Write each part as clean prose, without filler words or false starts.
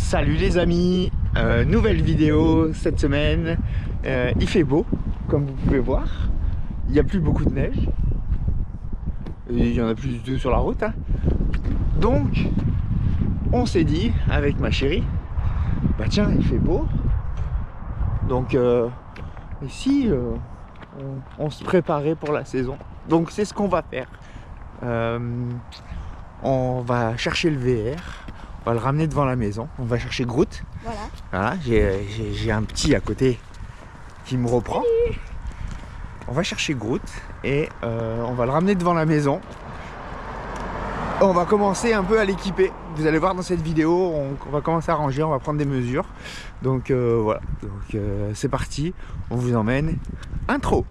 Salut les amis, nouvelle vidéo cette semaine. Il fait beau, comme vous pouvez voir. Il n'y a plus beaucoup de neige. Et il y en a plus de sur la route. Hein. Donc, on s'est dit avec ma chérie, bah tiens, il fait beau. Donc, ici, on se préparait pour la saison. Donc, c'est ce qu'on va faire. On va chercher le VR. On va le ramener devant la maison. On va chercher Groot. Voilà, j'ai un petit à côté qui me reprend. Salut. On va chercher Groot et on va le ramener devant la maison. On va commencer un peu à l'équiper. Vous allez voir dans cette vidéo, on va commencer à ranger, on va prendre des mesures. Donc voilà, c'est parti. On vous emmène. Intro.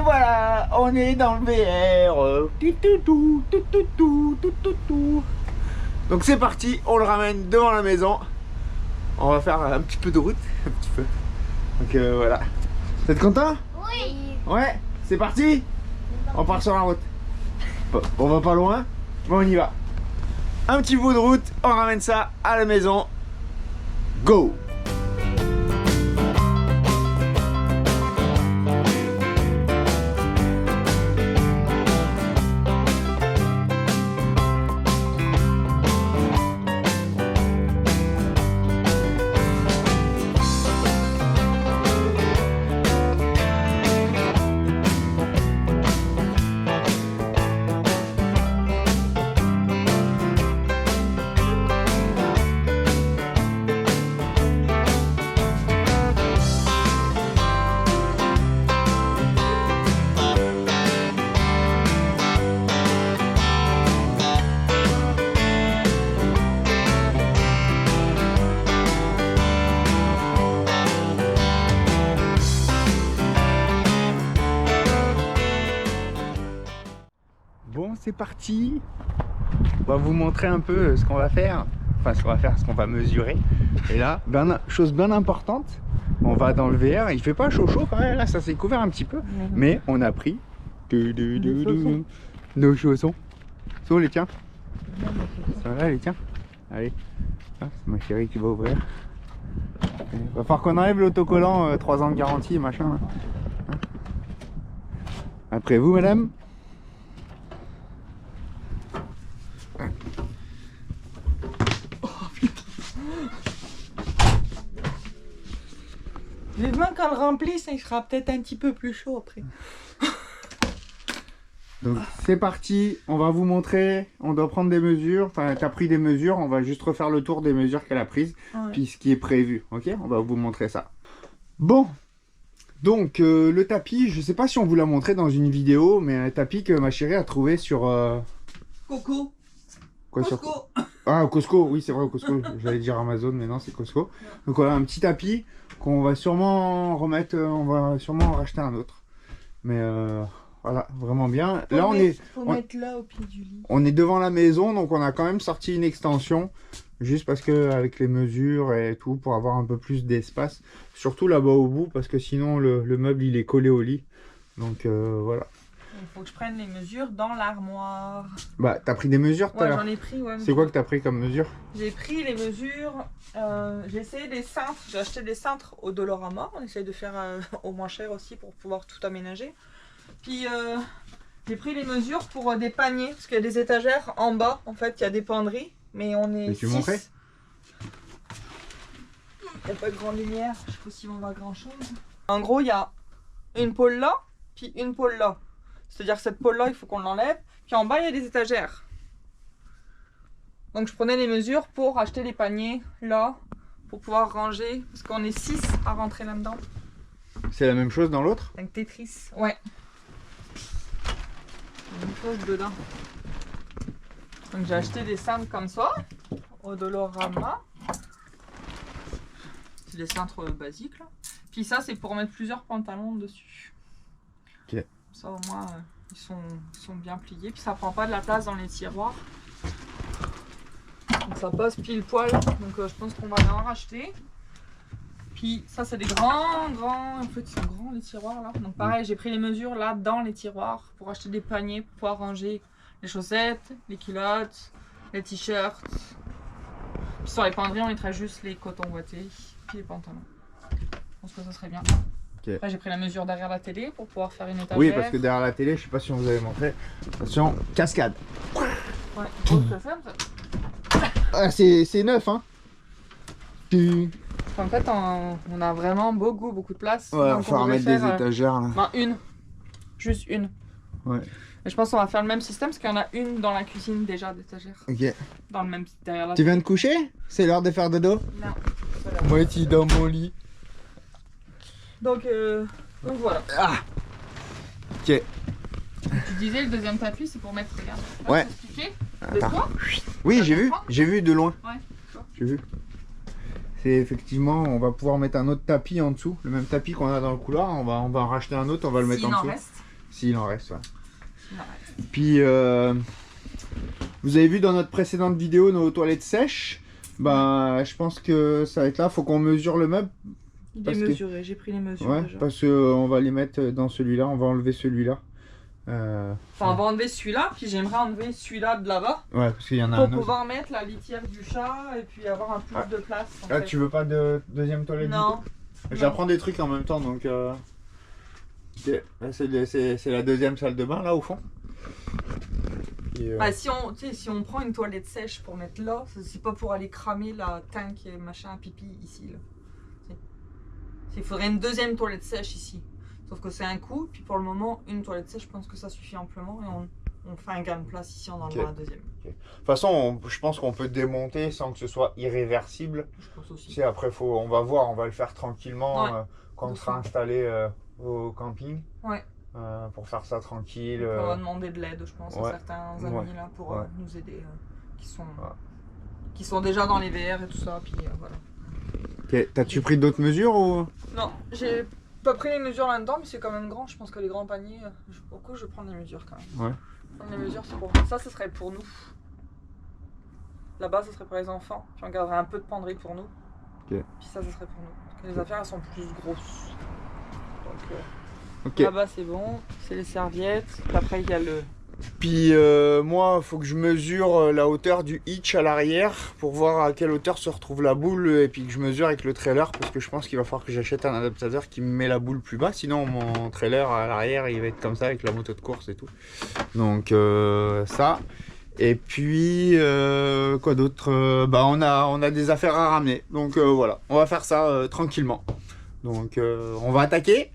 Voilà, on est dans le VR. Donc c'est parti, on le ramène devant la maison. On va faire un petit peu de route. Un petit peu. Donc voilà. Vous êtes content? Oui. Ouais, c'est parti. On part sur la route. On va pas loin, mais on y va. Un petit bout de route, on ramène ça à la maison. Go! Bon, c'est parti. On va vous montrer un peu ce qu'on va faire. Enfin, ce qu'on va faire, ce qu'on va mesurer. Et là, chose bien importante, on va dans le VR. Il fait pas chaud quand même, là, ça s'est couvert un petit peu. Mais on a pris nos chaussons. Sont les tiens. Voilà les tiens. Allez, ah, c'est ma chérie qui va ouvrir. Il va falloir qu'on enlève l'autocollant 3 ans de garantie, machin. Après vous, madame. Vivement quand le remplisse, il sera peut-être un petit peu plus chaud après. Donc c'est parti, on va vous montrer, on doit prendre des mesures, enfin tu as pris des mesures, on va juste refaire le tour des mesures qu'elle a prises, puis ce qui est prévu, ok? On va vous montrer ça. Bon, donc le tapis, je sais pas si on vous l'a montré dans une vidéo, mais un tapis que ma chérie a trouvé sur... Coco. Quoi, Costco. sur... Ah, Costco, oui c'est vrai, Costco, j'allais dire Amazon, mais non c'est Costco. Donc voilà, un petit tapis qu'on va sûrement remettre, on va sûrement en racheter un autre. Mais voilà, vraiment bien. Là Faut mettre là au pied du lit. On est devant la maison, donc on a quand même sorti une extension, juste parce que avec les mesures et tout, pour avoir un peu plus d'espace. Surtout là-bas au bout, parce que sinon le meuble il est collé au lit. Donc voilà. Il faut que je prenne les mesures dans l'armoire. Bah, t'as pris des mesures tout à l'heure? J'en ai pris, ouais. C'est quoi que t'as pris comme mesure? J'ai pris les mesures, j'ai essayé des cintres, j'ai acheté des cintres au Dolorama, on essaye de faire au moins cher aussi pour pouvoir tout aménager. Puis j'ai pris les mesures pour des paniers, parce qu'il y a des étagères en bas, en fait, il y a des penderies, mais on est 6. Montrer? Il n'y a pas de grande lumière, je sais pas si on voit grand chose. En gros, il y a une pôle là, puis une pôle là. C'est-à-dire que cette pôle là, il faut qu'on l'enlève, puis en bas, il y a des étagères. Donc je prenais les mesures pour acheter les paniers là, pour pouvoir ranger, parce qu'on est 6 à rentrer là-dedans. C'est la même chose dans l'autre? Avec Tetris, ouais. La même chose dedans. Donc j'ai acheté des cintres comme ça, au Dolorama. C'est des cintres basiques là. Puis ça c'est pour mettre plusieurs pantalons dessus. Ok. Ça au moins ils sont bien pliés, puis ça prend pas de la place dans les tiroirs. Donc ça passe pile poil, donc je pense qu'on va en racheter. Puis ça c'est des grands, en fait ils sont grands les tiroirs là. Donc pareil, j'ai pris les mesures là dans les tiroirs pour acheter des paniers pour pouvoir ranger les chaussettes, les culottes, les t-shirts. Puis sur les penderies on mettrait juste les cotons ouatés, puis les pantalons. Je pense que ça serait bien. Okay. Après j'ai pris la mesure derrière la télé pour pouvoir faire une étagère. Oui, parce que derrière la télé, je sais pas si on vous avait montré. Attention, cascade. Ouais, ça ferme ça. Ah, c'est neuf, hein. En fait, on a vraiment beaucoup de place. Ouais, il faut remettre des étagères là. Ben, une. Juste une. Ouais. Et je pense qu'on va faire le même système parce qu'il y en a une dans la cuisine déjà d'étagère. Ok. Dans le même derrière la. Tu viens de coucher? C'est l'heure de faire dodo? Non. Voilà. Moi, tu es dans mon lit. Donc voilà. Ah. Ok. Tu disais le deuxième tapis, c'est pour mettre. Regarde. Ouais. De toi? Oui, j'ai vu de loin. Ouais. J'ai vu. C'est effectivement, on va pouvoir mettre un autre tapis en dessous, le même tapis qu'on a dans le couloir, on va en racheter un autre, on va le mettre en dessous. S'il en reste, ouais. Puis, vous avez vu dans notre précédente vidéo nos toilettes sèches, bah, je pense que ça va être là, faut qu'on mesure le meuble. Il est mesuré, j'ai pris les mesures ouais, déjà. Parce qu'on va les mettre dans celui-là, on va enlever celui-là. Enfin, on va enlever celui-là, puis j'aimerais enlever celui-là de là-bas. Ouais, parce qu'il y en a pour un autre. pouvoir mettre la litière du chat et puis avoir un plus de place. Ah, tu veux pas de deuxième toilette? Non. J'apprends des trucs en même temps, donc... Okay. C'est la deuxième salle de bain, là, au fond. Et bah, si on prend une toilette sèche pour mettre là, c'est pas pour aller cramer la tank et machin pipi ici. Là. Il faudrait une deuxième toilette sèche ici. Sauf que c'est un coup, puis pour le moment, une toilette sèche, je pense que ça suffit amplement et on fait un gain de place ici, on enlèvera la deuxième. De toute façon, je pense qu'on peut démonter sans que ce soit irréversible. Je pense aussi. Si après, on va voir, on va le faire tranquillement quand on sera installé au camping. Ouais. Pour faire ça tranquille. On va demander de l'aide, je pense, à certains amis là pour nous aider, qui sont déjà dans les VR et tout ça, puis voilà. Ok, t'as-tu pris d'autres mesures ou? Non, j'ai pas pris les mesures là-dedans, mais c'est quand même grand. Je pense que les grands paniers, pourquoi je prends les mesures quand même. Ouais. Prendre les mesures, c'est pour ça, ce serait pour nous. Là-bas, ce serait pour les enfants. Puis on garderait un peu de penderie pour nous. Ok. Puis ça, ce serait pour nous. Parce que les affaires, elles sont plus grosses. Donc okay. Là-bas, c'est bon. C'est les serviettes. Puis après, il y a le... Puis moi, il faut que je mesure la hauteur du hitch à l'arrière pour voir à quelle hauteur se retrouve la boule et puis que je mesure avec le trailer parce que je pense qu'il va falloir que j'achète un adaptateur qui me met la boule plus bas. Sinon, mon trailer à l'arrière, il va être comme ça avec la moto de course et tout. Donc ça. Et puis quoi d'autre? Bah on a des affaires à ramener. Donc voilà, on va faire ça tranquillement. Donc on va attaquer.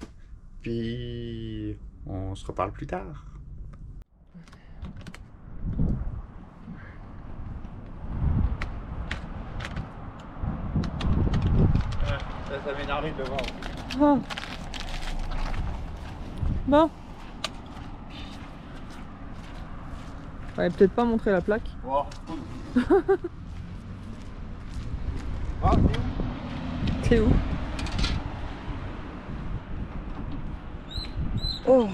Puis on se reparle plus tard. Ça m'énerve devant. Oh. Bon. Fallait peut-être pas montrer la plaque. Wow. Ah, t'es où? Oh.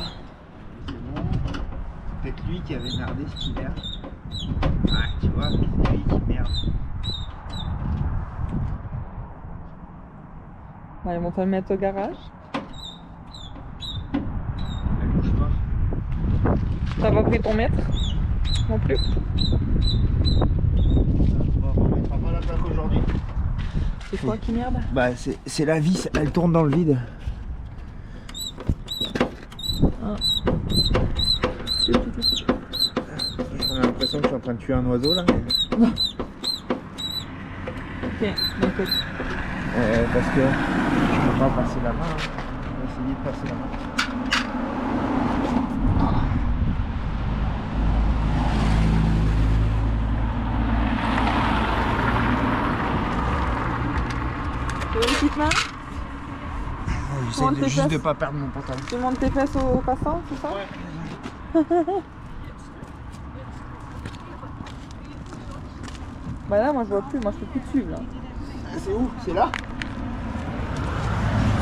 C'est bon. C'est peut-être lui qui avait merdé cet hiver. Ouais, tu vois, c'est lui qui merde. Allez, on va le mettre au garage. Elle bouge pas. T'as pas pris ton mètre non plus? On mettra pas la plaque aujourd'hui. C'est quoi qui merde? Bah c'est la vis, elle tourne dans le vide. Ah. J'ai l'impression que je suis en train de tuer un oiseau là. Ok, donc parce que je peux pas passer la main. Hein. On va essayer de passer la main. tu veux une petite main? J'essaie juste de pas perdre mon pantalon. Tu montes tes fesses au passant, c'est ça? Ouais. Bah là, moi je vois plus, moi je peux plus te suivre là. C'est où? C'est là?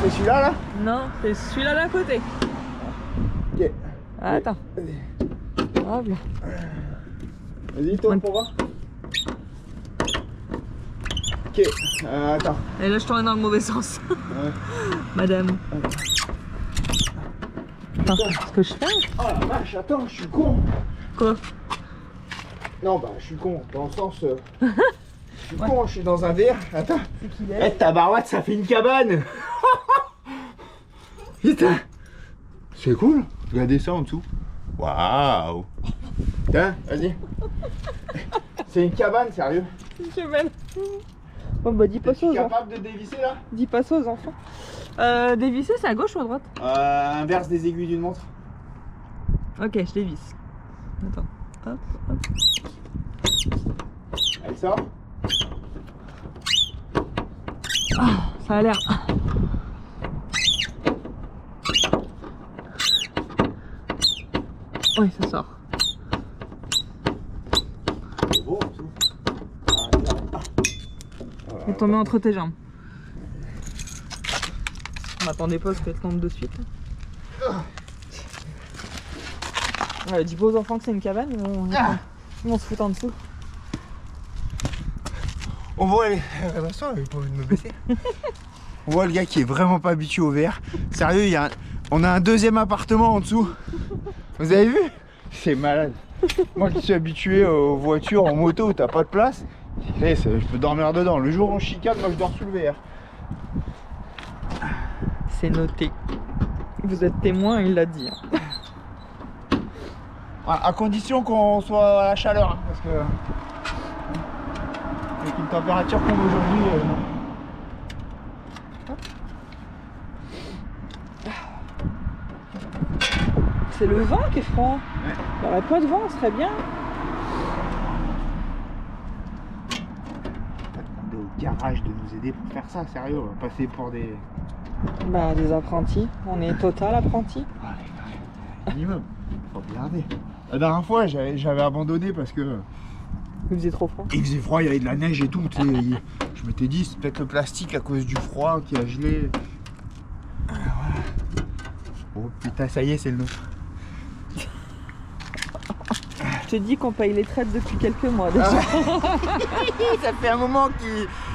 C'est celui-là là? Non, c'est celui-là d'à côté. Ok. Ah, attends. Ah, bien. Vas-y, tourne pour voir. Ok, attends. Et là je tournais dans le mauvais sens. Ouais. Madame. Attends, ce que je fais? Oh la vache, attends, je suis con. Quoi? Non, bah je suis con, dans le sens. Je suis con, je suis dans un verre. Attends. C'est qu'il est. Eh, ta barouette, ça fait une cabane. Putain. C'est cool. Regardez ça en dessous. Waouh. Tiens, vas-y. C'est une cabane, sérieux. C'est une cabane. Bon bah dis pas ça Tu es aux enfants. capable de dévisser là? Dis pas ça aux enfants. Dévisser, c'est à gauche ou à droite? Inverse des aiguilles d'une montre. Ok, je dévisse. Attends. Hop, hop. Elle sort. Ah, ça a l'air. Oui, ça sort. C'est beau, tout. Il est tombé entre tes jambes. On m'attendait pas à ce qu'elle tombe de suite. Ouais, dis pas aux enfants que c'est une cabane, ils vont se foutre en dessous. On voit les... Attention, il n'a pas envie de me baisser. On voit le gars qui est vraiment pas habitué au verre. Sérieux, on a un deuxième appartement en dessous. Vous avez vu? C'est malade. Moi qui suis habitué aux voitures, en moto où t'as pas de place, je peux dormir dedans. Le jour où on chicane, moi je dors sous le verre. C'est noté. Vous êtes témoin, il l'a dit. À condition qu'on soit à la chaleur, hein, parce que avec une température comme aujourd'hui, non. C'est le vent qui est froid. Ouais. Il n'y aurait pas de vent, ce serait bien. Demander au garage de nous aider pour faire ça, sérieux, on va passer pour des... Bah, des apprentis. On est total apprentis. Minimum, faut regarder. La dernière fois, j'avais abandonné parce que Il faisait trop froid. il faisait froid, il y avait de la neige et tout. Tu sais, je m'étais dit, c'est peut-être le plastique à cause du froid qui a gelé. Voilà. Oh putain, ça y est, c'est le nôtre. Je te dis qu'on paye les traites depuis quelques mois déjà. Ça fait un moment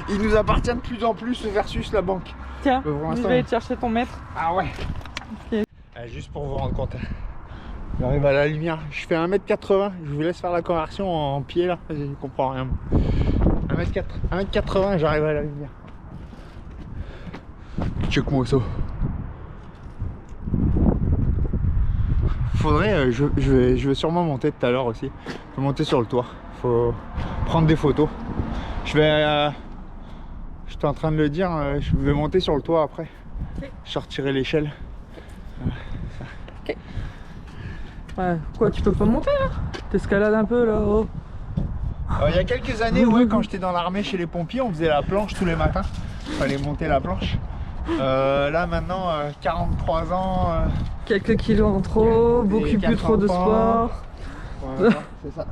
qu'il nous appartient de plus en plus versus la banque. Tiens, Pour je l'instant, vais aller te chercher ton mètre. Ah ouais. Ok. Juste pour vous rendre compte. J'arrive à la lumière. Je fais 1m80. Je vous laisse faire la conversion en pied là. Je comprends rien. 1m80, j'arrive à la lumière. Check-moi ça. Faudrait, je vais sûrement monter tout à l'heure aussi. Je vais monter sur le toit. Faut prendre des photos. J'étais en train de le dire, je vais monter sur le toit après. Okay. Je sortirai l'échelle. Ok. Ouais, quoi, tu peux pas monter là? T'escalades un peu là. Oh. Il y a quelques années, ouais, quand j'étais dans l'armée chez les pompiers, on faisait la planche tous les matins. Il fallait monter la planche. Là maintenant, 43 ans. Quelques kilos en trop, beaucoup plus trop de sport. Voilà, c'est ça.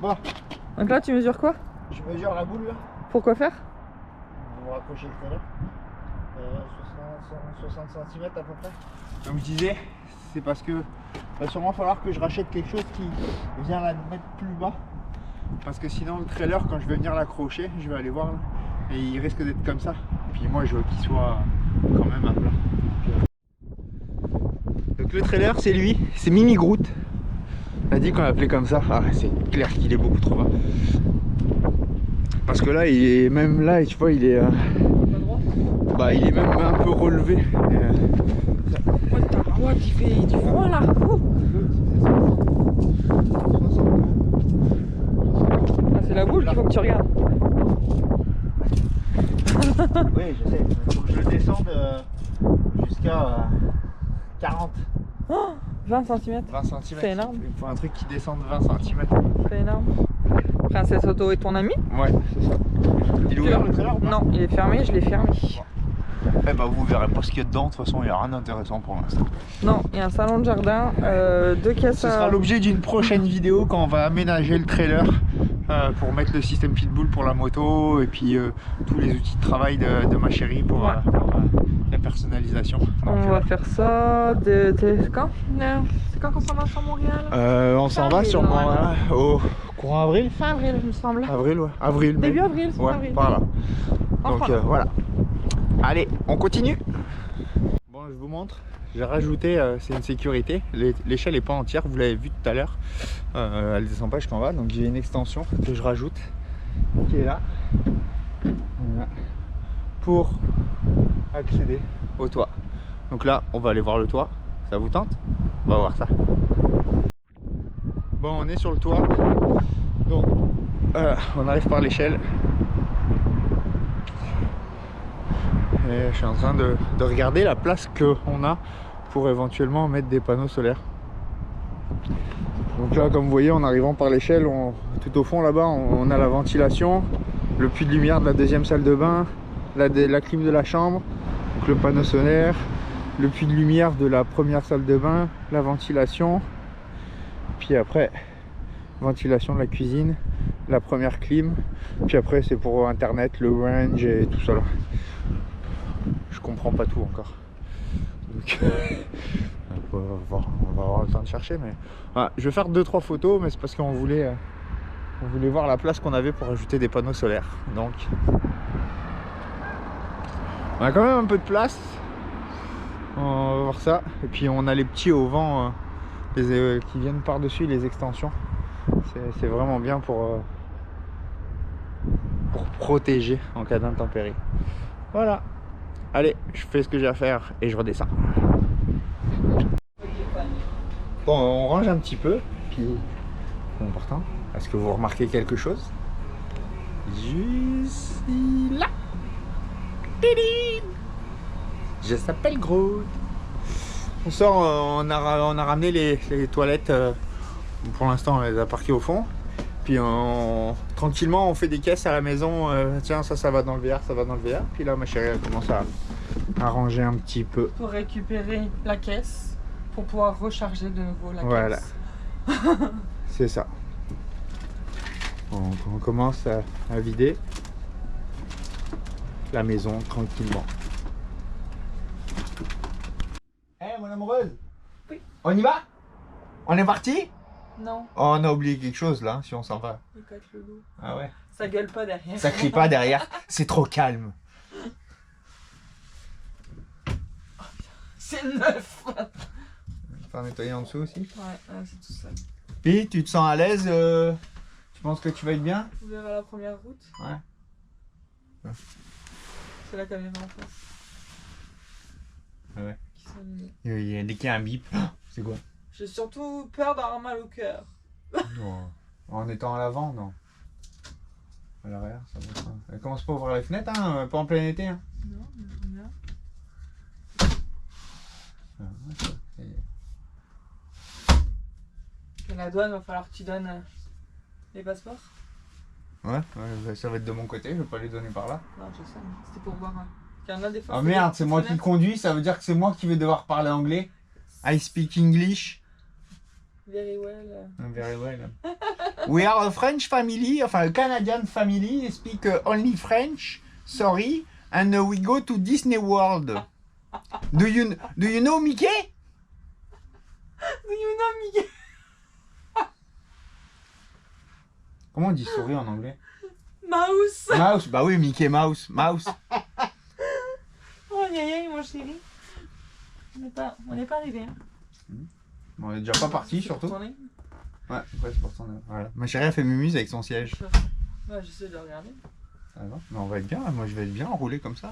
Bon, Donc là, tu mesures quoi? je mesure la boule là. Pour quoi faire? Vous rapprochez le là. 60 cm à peu près. Comme je disais, c'est parce que va sûrement falloir que je rachète quelque chose qui vient la mettre plus bas. Parce que sinon le trailer, quand je vais venir l'accrocher, je vais aller voir là, et il risque d'être comme ça. Puis moi je veux qu'il soit quand même à plat. Donc le trailer, c'est lui, c'est Mini Groot. On a dit qu'on l'appelait comme ça. Ah, c'est clair qu'il est beaucoup trop bas. Parce que là, il est même là, tu vois, il est. Bah, il est même un peu relevé. Ouais, il fait du froid là. Ah, c'est la boule qu'il faut que tu regardes. Oui, je sais. Il faut que je descende jusqu'à 40. Oh, 20 cm. 20 cm. C'est énorme. Il faut un truc qui descende 20 cm. C'est énorme. Princesse Auto est ton ami? Ouais, c'est ça. Il est ouvert le trailer ou pas? Non, il est fermé, je l'ai fermé. Eh bah vous verrez pas ce qu'il y a dedans, de toute façon il n'y a rien d'intéressant pour l'instant. Non, il y a un salon de jardin, deux caisses. Ce sera l'objet d'une prochaine vidéo quand on va aménager le trailer pour mettre le système pitbull pour la moto et puis tous les outils de travail de ma chérie pour la personnalisation. Donc, on va faire ça. C'est quand? C'est quand qu'on s'en va sur Montréal? On s'en va sur Montréal au courant avril? Fin avril, je me semble. Avril, ouais. Avril, début avril, c'est ouais, avril. Par là. Enfin. Donc voilà. Allez, on continue. Bon, je vous montre. J'ai rajouté, c'est une sécurité. L'échelle n'est pas entière, vous l'avez vu tout à l'heure. Elle descend pas jusqu'en bas, donc j'ai une extension que je rajoute qui est là. Voilà. Pour accéder au toit. Donc là, on va aller voir le toit. Ça vous tente? On va voir ça. Bon, on est sur le toit. Donc, on arrive par l'échelle. Et je suis en train de regarder la place qu'on a pour éventuellement mettre des panneaux solaires. Donc là, comme vous voyez, en arrivant par l'échelle, tout au fond là-bas, on a la ventilation, le puits de lumière de la deuxième salle de bain, la clim de la chambre, donc le panneau solaire, le puits de lumière de la première salle de bain, la ventilation, puis après, ventilation de la cuisine, la première clim, puis après c'est pour internet, le range et tout ça là. Je comprends pas tout encore. Donc, on va avoir le temps de chercher, mais voilà, je vais faire 2-3 photos, mais c'est parce qu'on voulait voir la place qu'on avait pour ajouter des panneaux solaires. Donc on a quand même un peu de place. On va voir ça. Et puis on a les petits au vent qui viennent par-dessus, les extensions. C'est vraiment bien pour protéger en cas d'intempérie. Voilà. Allez, je fais ce que j'ai à faire et je redescends. Bon, on range un petit peu, puis c'est important. Est-ce que vous remarquez quelque chose? Je suis là. Je s'appelle Groot. On sort, on a ramené les toilettes. Pour l'instant, on les a parquées au fond. Puis tranquillement, on fait des caisses à la maison. Tiens, ça va dans le VR, ça va dans le VR. Puis là, ma chérie, elle commence à ranger un petit peu. Pour récupérer la caisse, pour pouvoir recharger de nouveau la voilà. caisse. C'est ça. On commence à vider la maison tranquillement. Hé, mon amoureuse. Oui. On y va? On est parti? Non. Oh, on a oublié quelque chose là, si on s'en va. Il casse le dos. Ah ouais? Ça gueule pas derrière. Ça crie pas derrière, c'est trop calme. C'est neuf. Faut nettoyer en dessous aussi. Ouais, c'est tout ça. Puis, tu te sens à l'aise? Tu penses que tu vas être bien? Vous verrez la première route. Ouais. C'est la caméra en face. Ouais. Qui s'allume. Dès qu'il y a un bip, c'est quoi? J'ai surtout peur d'avoir mal au cœur. Non. En étant à l'avant, non. À l'arrière, ça va pas. Elle commence pas à ouvrir les fenêtres, hein, pas en plein été. Hein. Non, mais bien. Et la douane, va falloir que tu donnes les passeports. Ouais, ça va être de mon côté, je vais pas les donner par là. Non, je sais, c'était pour voir. Il y en a des fois. Ah merde, c'est moi qui conduis, ça veut dire que c'est moi qui vais devoir parler anglais. I speak English. Very well. Very well. We are a French family, enfin a Canadian family, speak only French, sorry, and we go to Disney World. Do you know Mickey? Do you know Mickey? Comment on dit souris en anglais? Mouse. Mouse, bah oui, Mickey Mouse, mouse. Oh aïe aïe mon chéri. On n'est pas arrivé. Hein. Bon, on est déjà pas parti surtout. Ouais, après c'est pour tourner. Voilà. Ma chérie a fait mumuse avec son siège. Ouais, j'essaie de regarder. Ah non, mais on va être bien, moi je vais être bien enroulé comme ça.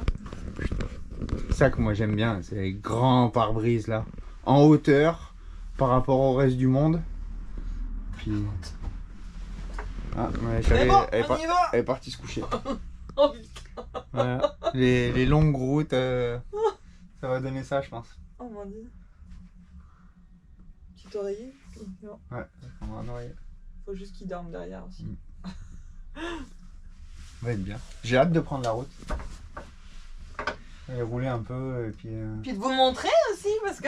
C'est ça que moi j'aime bien, c'est les grands pare-brise là. En hauteur par rapport au reste du monde. Puis. Ah, ma chérie, bon, elle est partie se coucher. Oh putain. Voilà. Les longues routes, ça va donner ça je pense. Oh mon dieu. Petit oreiller. Non. Ouais, on va un oreiller. Faut juste qu'il dorme derrière aussi. On va être bien. J'ai hâte de prendre la route. Et rouler un peu et puis... Puis de vous montrer aussi parce que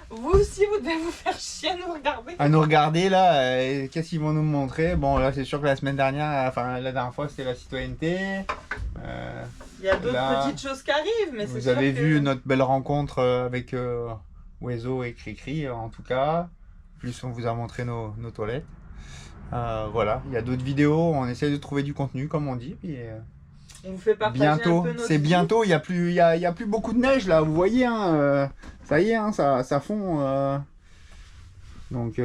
vous aussi vous devez vous faire chier à nous regarder. À nous regarder là, qu'est-ce qu'ils vont nous montrer? Bon là c'est sûr que la semaine dernière, enfin la dernière fois c'était la citoyenneté. Il y a d'autres petites choses qui arrivent, mais c'est sûr que... Vous avez vu notre belle rencontre avec Oiseau et Cricri en tout cas. Plus on vous a montré nos toilettes. Voilà, il y a d'autres vidéos, on essaie de trouver du contenu comme on dit. Puis, on vous fait partager bientôt, un peu notre c'est bientôt, il y a plus beaucoup de neige là, vous voyez, hein, ça y est, hein, ça fond. Donc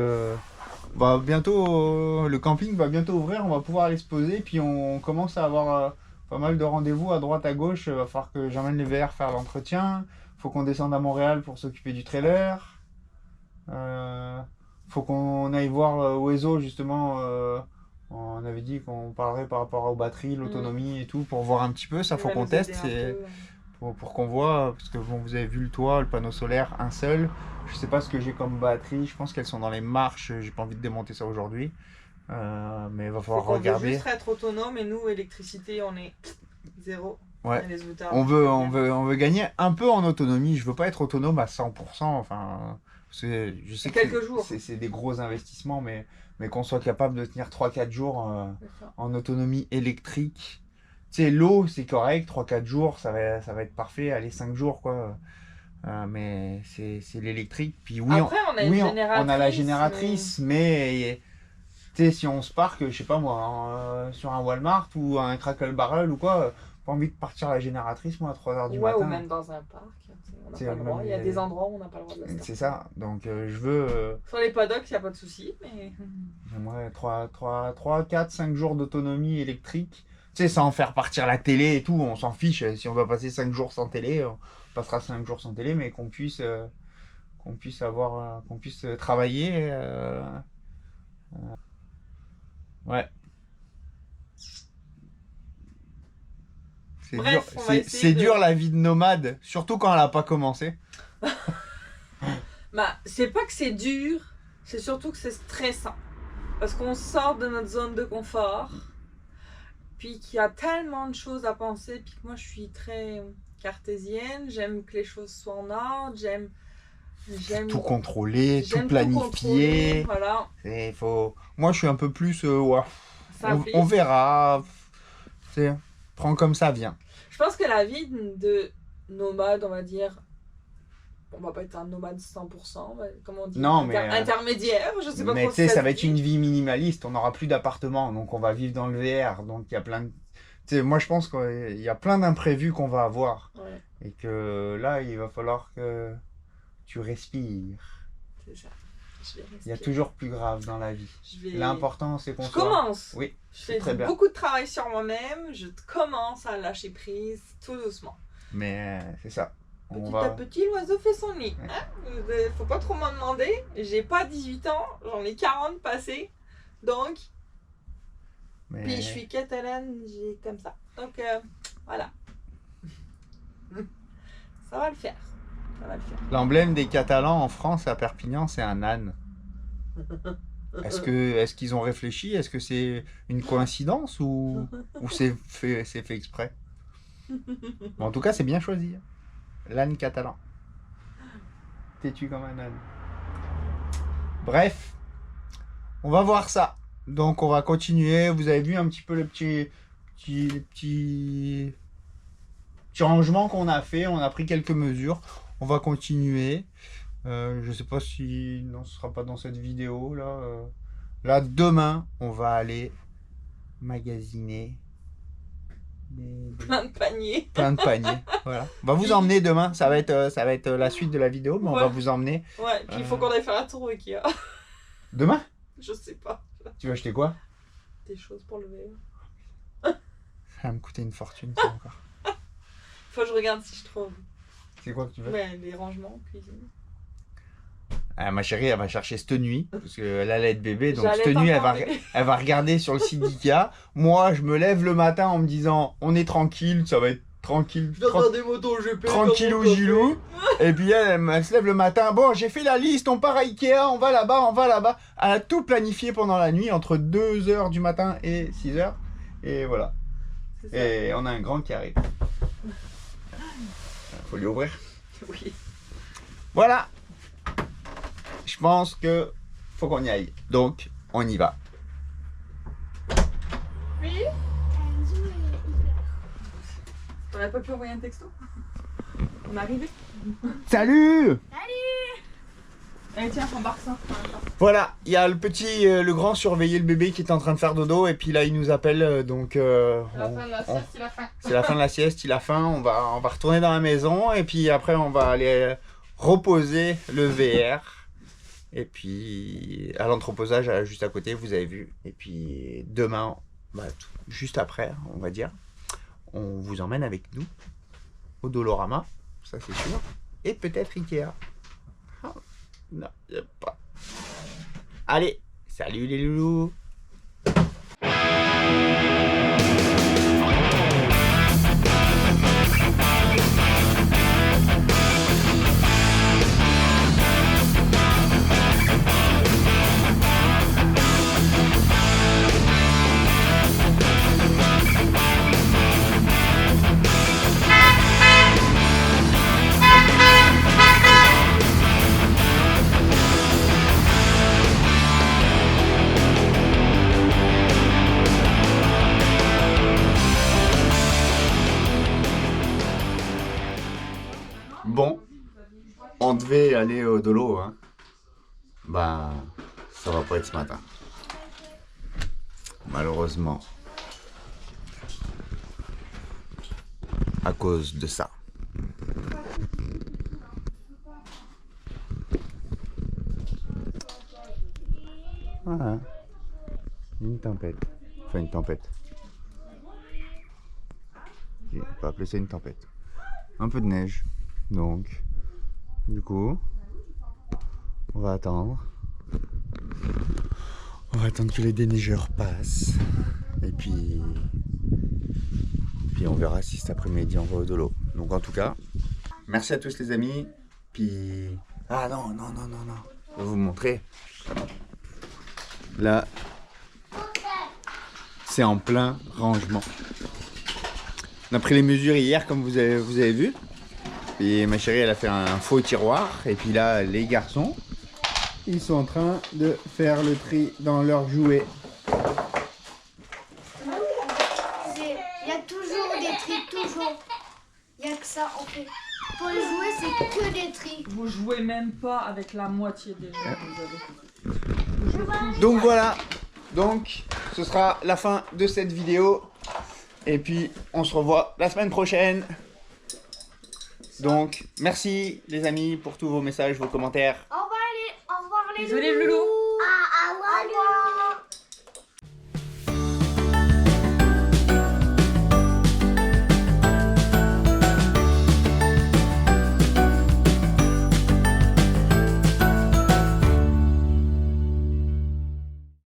bientôt, le camping va bientôt ouvrir, on va pouvoir aller se poser, puis on commence à avoir pas mal de rendez-vous à droite à gauche. Il va falloir que j'emmène les VR faire l'entretien, faut qu'on descende à Montréal pour s'occuper du trailer. Faut qu'on aille voir Oiseau justement. On avait dit qu'on parlerait par rapport aux batteries, l'autonomie et tout, pour voir un petit peu. Ça faut qu'on teste, pour qu'on voit, parce que bon, vous avez vu le toit, le panneau solaire, un seul. Je sais pas ce que j'ai comme batterie. Je pense qu'elles sont dans les marches. J'ai pas envie de démonter ça aujourd'hui, mais il va falloir regarder. On veut juste être autonome et nous, électricité, on est zéro. Ouais. On veut gagner un peu en autonomie. Je veux pas être autonome à 100%. Enfin. Je sais que c'est des gros investissements, mais qu'on soit capable de tenir 3-4 jours en autonomie électrique. Tu sais, l'eau, c'est correct, 3-4 jours, ça va être parfait, allez, 5 jours, quoi. Mais c'est l'électrique. Puis oui, après, on a la génératrice, mais tu sais, si on se parque, je sais pas moi, sur un Walmart ou un Crackle Barrel ou quoi, pas envie de partir à la génératrice, moi, à 3h du matin. Ou même dans un parc. On n'a pas le droit. Il y a des endroits où on n'a pas le droit de la starter. C'est ça. Donc je veux... Sur les paddocks, il n'y a pas de souci. Mais... J'aimerais 3, 4, 5 jours d'autonomie électrique. Tu sais, sans faire partir la télé et tout, on s'en fiche. Si on va passer 5 jours sans télé, on passera 5 jours sans télé, mais qu'on puisse travailler. Ouais. C'est dur la vie de nomade, surtout quand elle n'a pas commencé. C'est pas que c'est dur, c'est surtout que c'est stressant. Parce qu'on sort de notre zone de confort, puis qu'il y a tellement de choses à penser, puis que moi je suis très cartésienne, j'aime que les choses soient en ordre, j'aime tout contrôler, tout planifier. Voilà. Moi je suis un peu plus... on verra. Prends comme ça vient. Je pense que la vie de nomade, on va dire, on va pas être un nomade 100%, comme on dit, intermédiaire, je sais pas. Mais tu sais, ça va être une vie minimaliste, on n'aura plus d'appartement, donc on va vivre dans le VR, donc il y a plein de... Tu sais, moi je pense qu'il y a plein d'imprévus qu'on va avoir, et que là, il va falloir que tu respires. C'est ça. Il y a toujours plus grave dans la vie. L'important, c'est qu'on soit... commence. Oui, je fais beaucoup de travail sur moi-même. Je commence à lâcher prise tout doucement. Mais c'est ça. À petit, l'oiseau fait son nid. Ouais. Hein, faut pas trop m'en demander. J'ai pas 18 ans. J'en ai 40 passés. Donc... Puis je suis catalane. J'ai comme ça. Donc voilà. Ça va le faire. L'emblème des Catalans en France, à Perpignan, c'est un âne. Est-ce qu'ils ont réfléchi? Est-ce que c'est une coïncidence ou c'est fait exprès? Bon, en tout cas, c'est bien choisi. L'âne catalan. Têtu comme un âne. Bref, on va voir ça. Donc, on va continuer. Vous avez vu un petit peu le petit changement qu'on a fait. On a pris quelques mesures. On va continuer. Je sais pas si... Non, ce sera pas dans cette vidéo. Là, demain, on va aller magasiner Plein de paniers. Plein de paniers. Voilà. On va vous emmener demain. Ça va être la suite de la vidéo, mais on va vous emmener. Ouais, puis il faut qu'on aille faire un tour au Ikea. Demain? Je sais pas. Tu vas acheter quoi? Des choses pour le VR. Ça va me coûter une fortune, ça encore. Faut que je regarde si je trouve. C'est quoi que tu veux? Ouais, les rangements, cuisine. Ah, ma chérie, elle va chercher cette nuit, parce qu'elle allait être bébé, donc J'allais cette pas nuit, prendre elle va regarder sur le site d'Ikea. Moi, je me lève le matin en me disant, on est tranquille, ça va être tranquille. Je vais regarder MotoGP. Tranquille ou gilou. Et puis elle se lève le matin, bon, j'ai fait la liste, on part à Ikea, on va là-bas, on va là-bas. Elle a tout planifié pendant la nuit, entre 2h du matin et 6h. Et voilà. Et on a un grand qui arrive. Faut lui ouvrir. Oui. Voilà. Je pense que faut qu'on y aille. Donc, on y va. Oui. T'aurais pas pu envoyer un texto? On est arrivé. Salut! Allez, tiens, embarque ça. Voilà, il y a le grand surveiller le bébé qui est en train de faire dodo et puis là il nous appelle donc C'est la fin de la sieste, il a faim. c'est la fin de la sieste, il a faim, on va retourner dans la maison et puis après on va aller reposer le VR et puis à l'entreposage juste à côté, vous avez vu, et puis demain, juste après on va dire, on vous emmène avec nous au Dolorama, ça c'est sûr, et peut-être Ikea. Non, y a pas. Allez, salut les loulous. Bon, on devait aller au Dolo, hein. Bah, ça va pas être ce matin. Malheureusement. À cause de ça. Voilà. Une tempête. Enfin, une tempête. On peut appeler ça une tempête. Un peu de neige. Donc, du coup, on va attendre. On va attendre que les déneigeurs passent. Et puis on verra si cet après-midi on va au Dolo. Donc en tout cas, merci à tous les amis. Puis... Ah non. Je vais vous montrer. Là, c'est en plein rangement. On a pris les mesures hier comme vous avez vu. Et ma chérie, elle a fait un faux tiroir. Et puis là, les garçons, ils sont en train de faire le tri dans leurs jouets. Il y a toujours des tris, toujours. Il n'y a que ça, en fait. Pour les jouets, c'est que des tris. Vous jouez même pas avec la moitié des jeux que vous avez. Donc voilà. Donc, ce sera la fin de cette vidéo. Et puis, on se revoit la semaine prochaine. Donc, merci les amis pour tous vos messages, vos commentaires. Au revoir les Désolé, loulou.